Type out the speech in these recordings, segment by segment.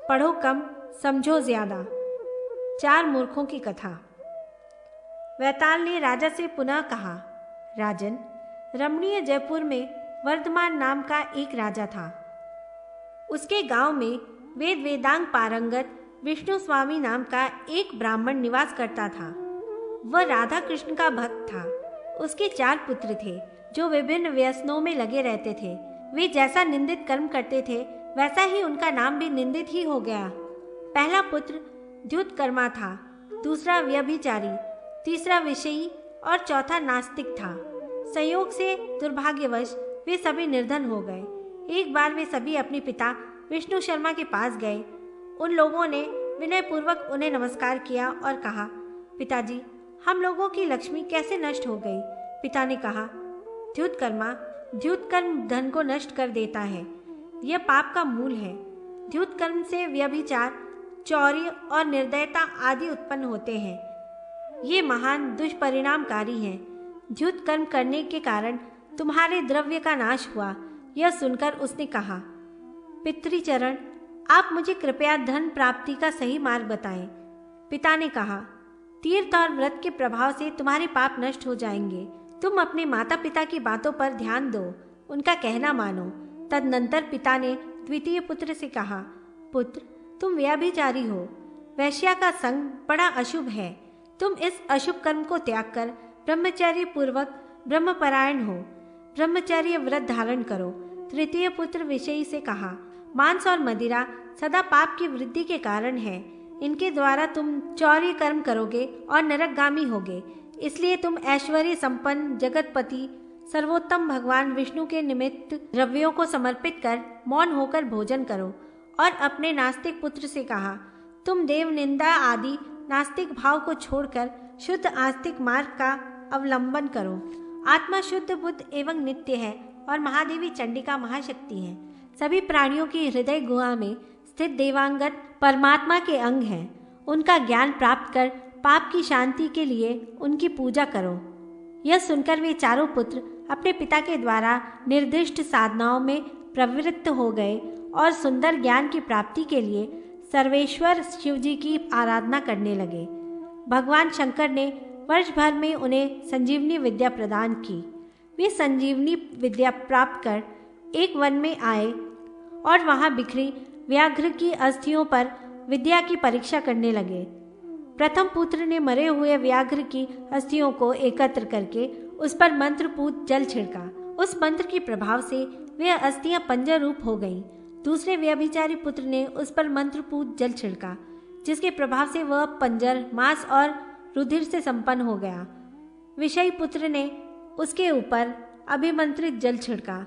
पढ़ो कम, समझो ज्यादा। 4 मूर्खों की कथा। वैताल ने राजा से पुनः कहा, राजन, रमणीय जयपुर में वर्धमान नाम का एक राजा था। उसके गांव में वेद वेदांग पारंगत विष्णु स्वामी नाम का एक ब्राह्मण निवास करता था। वह राधा कृष्ण का भक्त था। उसके 4 पुत्र थे जो विभिन्न व्यसनों में लगे रहते थे। वे जैसा निंदित कर्म करते थे वैसा ही उनका नाम भी निंदित ही हो गया। पहला पुत्र द्युतकर्मा था, दूसरा व्यभिचारी, तीसरा विषयी और चौथा नास्तिक था। संयोग से दुर्भाग्यवश वे सभी निर्धन हो गए। एक बार वे सभी अपने पिता विष्णु शर्मा के पास गए। उन लोगों ने विनयपूर्वक उन्हें नमस्कार किया और कहा, पिताजी, हम लोगों की लक्ष्मी कैसे नष्ट हो गई? पिता ने कहा, द्युतकर्म धन को नष्ट कर देता है। यह पाप का मूल है। द्युतकर्म से व्यभिचार, चौर्य और निर्दयता आदि उत्पन्न होते हैं। ये महान दुष्परिणामकारी हैं। द्युतकर्म करने के कारण तुम्हारे द्रव्य का नाश हुआ। यह सुनकर उसने कहा, पितृचरण, आप मुझे कृपया धन प्राप्ति का सही मार्ग बताएं। पिता ने कहा, तीर्थ और व्रत के प्रभाव से तुम्हारे पाप नष्ट हो जाएंगे। तुम अपने माता पिता की बातों पर ध्यान दो, उनका कहना मानो। तदनंतर पिता ने द्वितीय पुत्र से कहा, पुत्र, तुम व्यभिचारी हो। वैश्या का संग बड़ा अशुभ है। तुम इस अशुभ कर्म को त्याग कर ब्रह्मचर्य पूर्वक ब्रह्मपरायण हो। ब्रह्मचर्य व्रत धारण करो। तृतीय पुत्र विषयी से कहा, मांस और मदिरा सदा पाप की वृद्धि के कारण है। इनके द्वारा तुम चौर्य कर्म करोगे और नरकगामी होगे। इसलिए तुम ऐश्वर्य संपन्न जगतपति सर्वोत्तम भगवान विष्णु के निमित्त द्रव्यों को समर्पित कर मौन होकर भोजन करो। और अपने नास्तिक पुत्र से कहा, तुम देव निंदा आदि नास्तिक भाव को छोड़कर शुद्ध आस्तिक मार्ग का अवलंबन करो। आत्मा शुद्ध बुद्ध एवं नित्य है और महादेवी चंडिका महाशक्ति है। सभी प्राणियों की हृदय गुहा में स्थित देवांगन परमात्मा के अंग हैं। उनका ज्ञान प्राप्त कर पाप की शांति के लिए उनकी पूजा करो। यह सुनकर वे चारों पुत्र अपने पिता के द्वारा निर्दिष्ट साधनाओं में प्रवृत्त हो गए और सुंदर ज्ञान की प्राप्ति के लिए सर्वेश्वर शिवजी की आराधना करने लगे। भगवान शंकर ने वर्ष भर में उन्हें संजीवनी विद्या प्रदान की। वे संजीवनी विद्या प्राप्त कर एक वन में आए और वहां बिखरी व्याघ्र की अस्थियों पर विद्या की परीक्षा करने लगे। प्रथम पुत्र ने मरे हुए व्याघ्र की अस्थियों को एकत्र करके उस पर मंत्रपूत जल छिड़का। उस मंत्र के प्रभाव से वे अस्थियां पंजर रूप हो गईं। दूसरे व्यभिचारी पुत्र ने उस पर मंत्रपूत जल छिड़का, जिसके प्रभाव से वह पंजर मांस और रुधिर से संपन्न हो गया। विषयी पुत्र ने उसके ऊपर अभिमंत्रित जल छिड़का।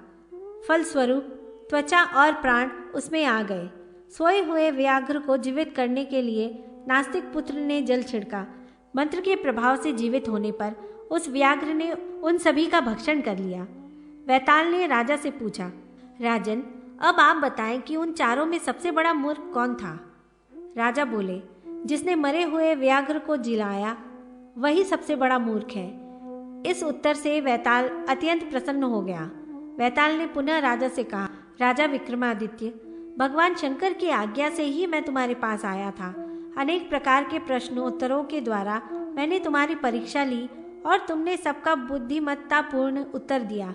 फलस्वरूप त्वचा और प्राण उसमें आ गए। सोए हुए व्याघ्र को जीवित करने के लिए नास्तिक पुत्र ने जल छिड़का। मंत्र के प्रभाव से जीवित होने पर उस व्याघ्र ने उन सभी का भक्षण कर लिया। वैताल ने राजा से पूछा, राजन, अब आप बताएं कि उन चारों में सबसे बड़ा मूर्ख कौन था? राजा बोले, जिसने मरे हुए व्याघ्र को जिलाया वही सबसे बड़ा मूर्ख है। इस उत्तर से वैताल अत्यंत प्रसन्न हो गया। वैताल ने पुनः राजा से कहा, राजा विक्रमादित्य, भगवान शंकर की आज्ञा से ही मैं तुम्हारे पास आया था। अनेक प्रकार के प्रश्नोत्तरों के द्वारा मैंने तुम्हारी परीक्षा ली और तुमने सबका बुद्धिमत्तापूर्ण उत्तर दिया।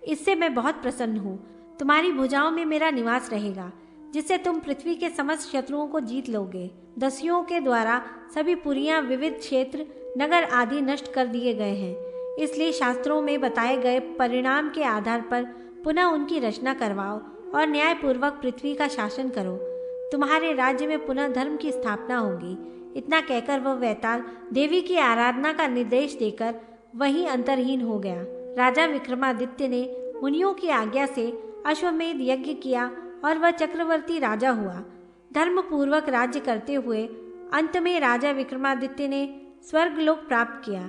इससे मैं बहुत प्रसन्न हूँ। तुम्हारी भुजाओं में मेरा निवास रहेगा, जिससे तुम पृथ्वी के समस्त शत्रुओं को जीत लोगे। दस्युओं के द्वारा सभी पुरियां, विविध क्षेत्र, नगर आदि नष्ट कर दिए गए हैं। इसलिए शास्त्रों में बताए गए परिणाम के आधार पर पुनः उनकी रचना करवाओ और न्यायपूर्वक पृथ्वी का शासन करो। तुम्हारे राज्य में पुनः धर्म की स्थापना होगी। इतना कहकर वह वैताल देवी की आराधना का निर्देश देकर वहीं अंतरहीन हो गया। राजा विक्रमादित्य ने मुनियों की आज्ञा से अश्वमेध यज्ञ किया और वह चक्रवर्ती राजा हुआ। धर्म पूर्वक राज्य करते हुए अंत में राजा विक्रमादित्य ने स्वर्ग लोक प्राप्त किया।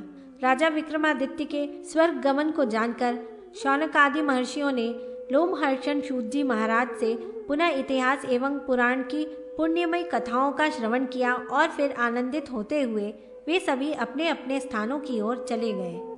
राजा विक्रमादित्य के स्वर्ग गमन को जानकर शौनक आदि महर्षियों ने लोमहर्षण सूतजी महाराज से पुनः इतिहास एवं पुराण की पुण्यमयी कथाओं का श्रवण किया और फिर आनंदित होते हुए वे सभी अपने अपने स्थानों की ओर चले गए।